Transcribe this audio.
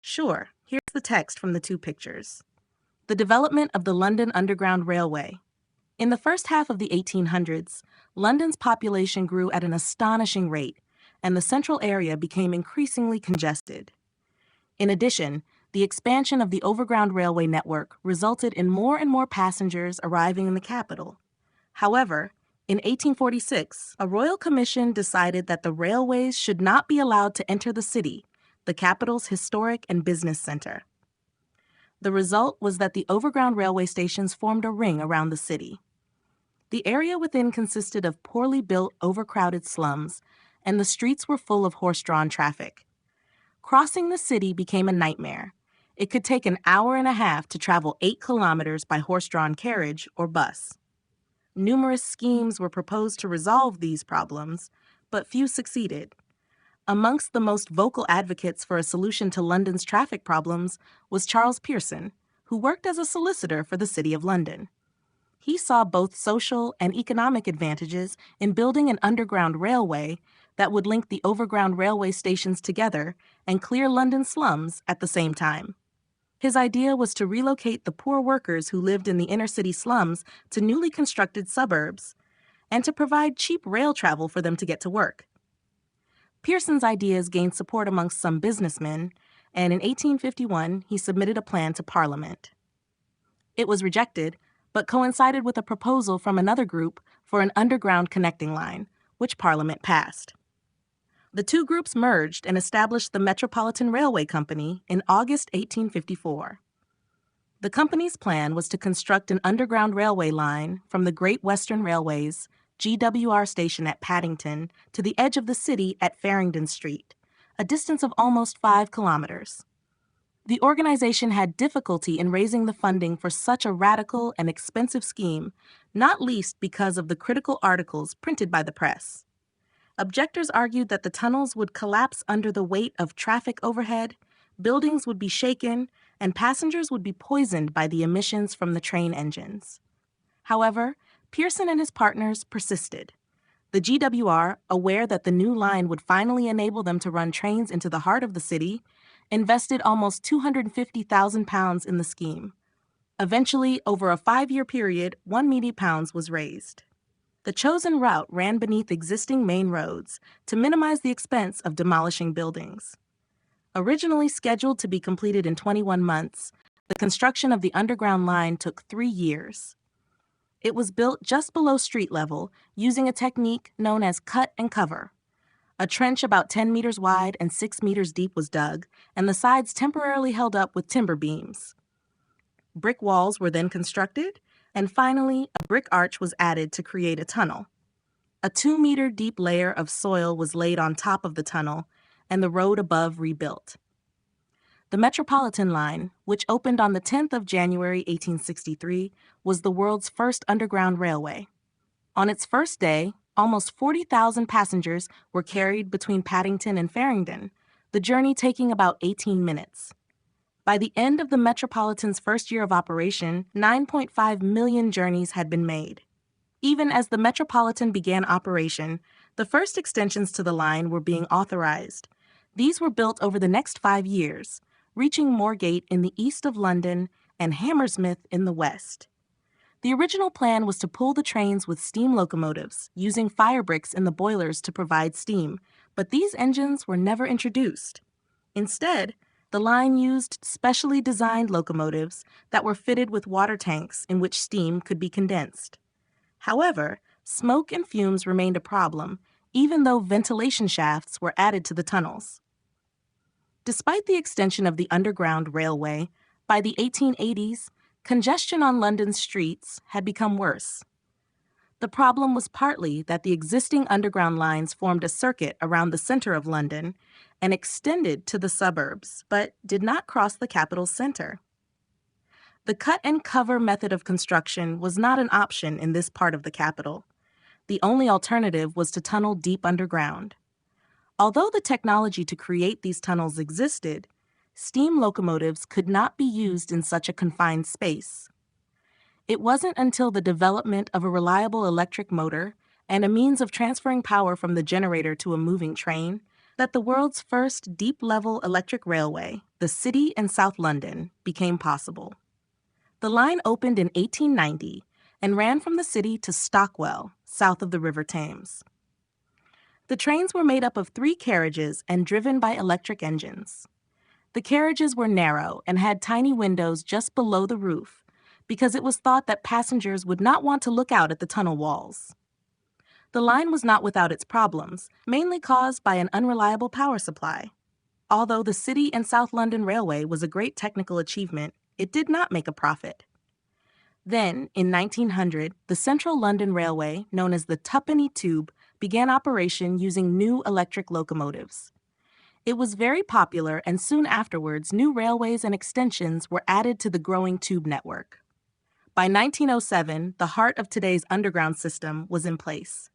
Sure, here's the text from the two pictures. The development of the London Underground Railway. In the first half of the 1800s, London's population grew at an astonishing rate, and the central area became increasingly congested. In addition, the expansion of the overground railway network resulted in more and more passengers arriving in the capital. However, in 1846, a royal commission decided that the railways should not be allowed to enter the city, the capital's historic and business center. The result was that the overground railway stations formed a ring around the city. The area within consisted of poorly built, overcrowded slums, and the streets were full of horse-drawn traffic. Crossing the city became a nightmare. It could take an hour and a half to travel 8 kilometers by horse-drawn carriage or bus. Numerous schemes were proposed to resolve these problems, but few succeeded. Amongst the most vocal advocates for a solution to London's traffic problems was Charles Pearson, who worked as a solicitor for the City of London. He saw both social and economic advantages in building an underground railway that would link the overground railway stations together and clear London slums at the same time. His idea was to relocate the poor workers who lived in the inner-city slums to newly constructed suburbs, and to provide cheap rail travel for them to get to work. Pearson's ideas gained support amongst some businessmen, and in 1851 he submitted a plan to Parliament. It was rejected, but coincided with a proposal from another group for an underground connecting line, which Parliament passed. The two groups merged and established the Metropolitan Railway Company in August 1854. The company's plan was to construct an underground railway line from the Great Western Railway's GWR station at Paddington to the edge of the city at Farringdon Street, a distance of almost 5 kilometers. The organization had difficulty in raising the funding for such a radical and expensive scheme, not least because of the critical articles printed by the press. Objectors argued that the tunnels would collapse under the weight of traffic overhead, buildings would be shaken, and passengers would be poisoned by the emissions from the train engines. However, Pearson and his partners persisted. The GWR, aware that the new line would finally enable them to run trains into the heart of the city, invested almost £250,000 in the scheme. Eventually, over a 5-year period, £1 million was raised. The chosen route ran beneath existing main roads to minimize the expense of demolishing buildings. Originally scheduled to be completed in 21 months, the construction of the underground line took 3 years. It was built just below street level using a technique known as cut and cover. A trench about 10 meters wide and 6 meters deep was dug, and the sides temporarily held up with timber beams. Brick walls were then constructed, and finally, a brick arch was added to create a tunnel. A 2-meter deep layer of soil was laid on top of the tunnel, and the road above rebuilt. The Metropolitan Line, which opened on the 10th of January 1863, was the world's first underground railway. On its first day, almost 40,000 passengers were carried between Paddington and Farringdon, the journey taking about 18 minutes. By the end of the Metropolitan's first year of operation, 9.5 million journeys had been made. Even as the Metropolitan began operation, the first extensions to the line were being authorized. These were built over the next 5 years, reaching Moorgate in the east of London and Hammersmith in the west. The original plan was to pull the trains with steam locomotives, using fire bricks in the boilers to provide steam, but these engines were never introduced. Instead, the line used specially designed locomotives that were fitted with water tanks in which steam could be condensed. However, smoke and fumes remained a problem, even though ventilation shafts were added to the tunnels. Despite the extension of the underground railway, by the 1880s, congestion on London's streets had become worse. The problem was partly that the existing underground lines formed a circuit around the center of London and extended to the suburbs, but did not cross the capital's center. The cut-and-cover method of construction was not an option in this part of the capital. The only alternative was to tunnel deep underground. Although the technology to create these tunnels existed, steam locomotives could not be used in such a confined space. It wasn't until the development of a reliable electric motor and a means of transferring power from the generator to a moving train that the world's first deep-level electric railway, the City and South London, became possible. The line opened in 1890 and ran from the city to Stockwell, south of the River Thames. The trains were made up of 3 carriages and driven by electric engines. The carriages were narrow and had tiny windows just below the roof because it was thought that passengers would not want to look out at the tunnel walls. The line was not without its problems, mainly caused by an unreliable power supply. Although the City and South London Railway was a great technical achievement, it did not make a profit. Then, in 1900, the Central London Railway, known as the Twopenny Tube, began operation using new electric locomotives. It was very popular, and soon afterwards, new railways and extensions were added to the growing tube network. By 1907, the heart of today's underground system was in place.